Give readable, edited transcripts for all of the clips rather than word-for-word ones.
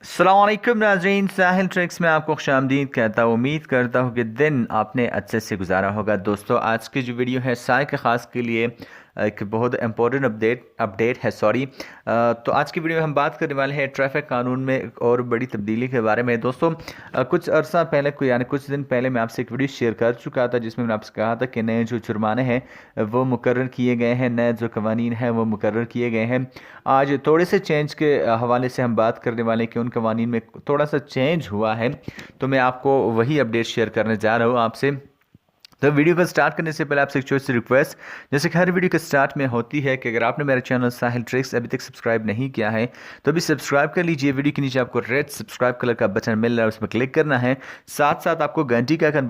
अस्सलाम वालेकुम नाज़रीन, साहिल ट्रिक्स में आपको खुशामदीद कहता हूँ। उम्मीद करता हूँ कि दिन आपने अच्छे से गुजारा होगा। दोस्तों, आज की जो वीडियो है साय के ख़ास के लिए एक बहुत इम्पोर्टेंट अपडेट है। तो आज की वीडियो में हम बात करने वाले हैं ट्रैफिक कानून में एक और बड़ी तब्दीली के बारे में। दोस्तों, कुछ अरसा पहले यानी कुछ दिन पहले मैं आपसे एक वीडियो शेयर कर चुका था जिसमें मैंने आपसे कहा था कि नए जो जुर्माने हैं वो मुकर्रर किए गए हैं, नए जो कवानीन हैं वो मुकर्रर किए गए हैं। आज थोड़े से चेंज के हवाले से हम बात करने वाले हैं कि उन कवानीन में थोड़ा सा चेंज हुआ है, तो मैं आपको वही अपडेट शेयर करने जा रहा हूँ आपसे। तो वीडियो को स्टार्ट करने से पहले आपसे एक छोटी सी रिक्वेस्ट, जैसे कि हर वीडियो के स्टार्ट में होती है, कि अगर आपने मेरा चैनल साहिल ट्रिक्स अभी तक सब्सक्राइब नहीं किया है तो अभी सब्सक्राइब कर लीजिए। वीडियो के नीचे आपको रेड सब्सक्राइब कलर का बटन मिल रहा है, उसमें क्लिक करना है। साथ साथ आपको घंटी का आइकन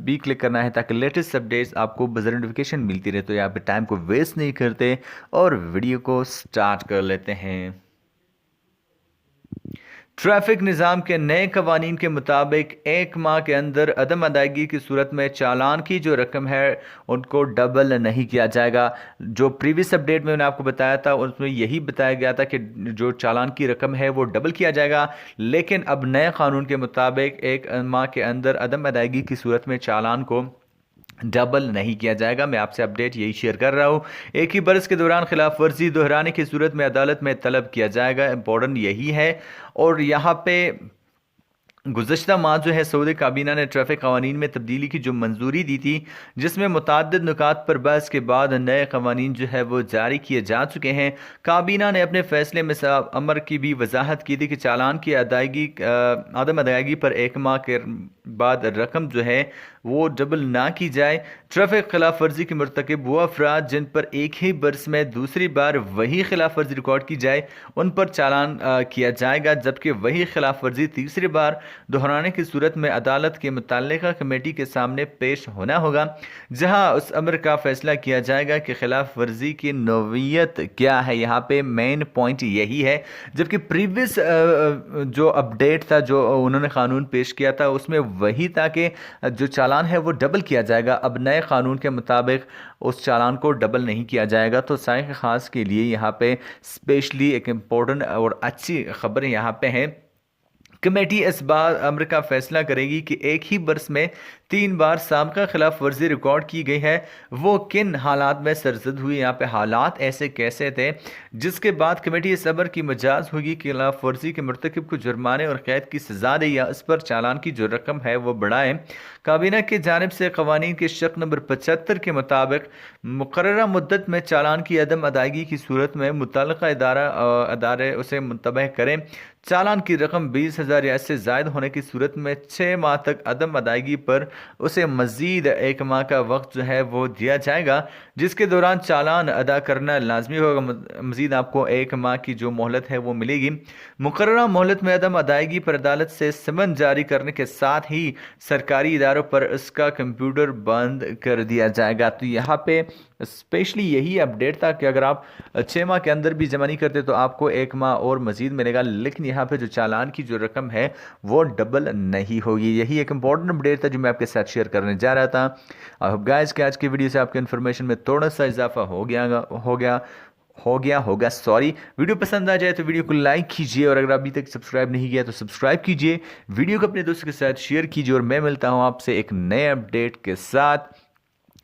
भी क्लिक करना है ताकि लेटेस्ट अपडेट्स आपको बज़र नोटिफिकेशन मिलती रहे। तो यहाँ पे टाइम को वेस्ट नहीं करते और वीडियो को स्टार्ट कर लेते हैं। ट्रैफिक निज़ाम के नए कवानीन के मुताबिक 1 माह के अंदर अदम अदायगी की सूरत में चालान की जो रकम है उनको डबल नहीं किया जाएगा। जो प्रीवियस अपडेट में मैंने आपको बताया था उसमें यही बताया गया था कि जो चालान की रकम है वो डबल किया जाएगा, लेकिन अब नए कानून के मुताबिक 1 माह के अंदर अदम अदायगी की सूरत में चालान को डबल नहीं किया जाएगा। मैं आपसे अपडेट यही शेयर कर रहा हूं। एक ही बरस के दौरान खिलाफ वर्जी दोहराने की सूरत में अदालत में तलब किया जाएगा। इंपॉर्टेंट यही है। और यहाँ पे गुज़श्ता माह जो है सऊदी काबीना ने ट्रैफिक कवानीन में तब्दीली की जो मंजूरी दी थी, जिसमें मुतअद्दिद नुकात पर बहस के बाद नए कवानीन जो है वो जारी किए जा चुके हैं। काबीना ने अपने फैसले में अमर की भी वजाहत की थी कि चालान की आदम अदायगी पर 1 माह के बाद रकम जो है वो डबल ना की जाए। ट्रैफिक खिलाफ वर्जी की मरतकब वो अफराद जिन पर एक ही बरस में दूसरी बार वही खिलाफ वर्जी रिकॉर्ड की जाए उन पर चालान किया जाएगा, जबकि वही खिलाफ वर्जी तीसरी बार दोहराने की सूरत में अदालत के मुतल्लिका कमेटी के सामने पेश होना होगा, जहां उस अमर का फैसला किया जाएगा कि खिलाफ वर्जी की नौइयत क्या है। यहाँ पे मेन पॉइंट यही है। जबकि प्रीवियस जो अपडेट था जो उन्होंने कानून पेश किया था उसमें वही था कि जो चालान है वो डबल किया जाएगा। अब नए कानून के मुताबिक उस चालान को डबल नहीं किया जाएगा। तो साय खास के लिए यहाँ पे स्पेशली एक इम्पोर्टेंट और अच्छी खबर यहाँ पे है। कमेटी इस बार अमर का फैसला करेगी कि एक ही बरस में 3 बार साबका खिलाफ वर्जी रिकॉर्ड की गई है, वो किन हालात में सरजद हुई। यहाँ पे हालात ऐसे कैसे थे जिसके बाद कमेटी इस अमर की मजाज होगी कि खिलाफ वर्जी के मरतकब को जुर्माने और कैद की सजा दे या इस पर चालान की जो रकम है वो बढ़ाए। काबीना की जानिब से कवानीन के शक नंबर 75 के मुताबिक मुकर्ररा मुद्दत में चालान की अदम अदायगी की सूरत में मुतल्लिका अदारे उसे मुंतबह करें। चालान की रकम 20,000 या इससे ज़ायद होने की सूरत में 6 माह तक अदम अदायगी पर उसे मज़ीद 1 माह का वक्त जो है वो दिया जाएगा, जिसके दौरान चालान अदा करना लाजमी होगा। मज़ीद आपको 1 माह की जो मोहलत है वो मिलेगी। मुकर्ररा मोहलत में अदम अदायगी पर अदालत से समन जारी करने के साथ ही सरकारी इदारों पर इसका कंप्यूटर बंद कर दिया जाएगा। तो यहाँ पे स्पेशली यही अपडेट था कि अगर आप 6 माह के अंदर भी जमा नहीं करते तो आपको 1 माह और मजीद मिलेगा, लेकिन यहाँ पे जो चालान की जो रकम है वो डबल नहीं होगी। यही एक इंपॉर्टेंट अपडेट था जो मैं आपके साथ शेयर करने जा रहा था। आई होप गाइस कि आज की वीडियो से आपके इन्फॉर्मेशन में थोड़ा सा इजाफा होगा। सॉरी। वीडियो पसंद आ जाए तो वीडियो को लाइक कीजिए और अगर अभी तक सब्सक्राइब नहीं किया तो सब्सक्राइब कीजिए। वीडियो को अपने दोस्तों के साथ शेयर कीजिए और मैं मिलता हूँ आपसे एक नए अपडेट के साथ।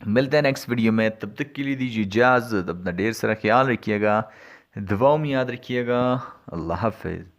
मिलते हैं नेक्स्ट वीडियो में, तब तक के लिए दीजिए इजाज़त। अपना ढेर सारा ख्याल रखिएगा, दुआओं में याद रखिएगा। अल्लाह हाफिज़।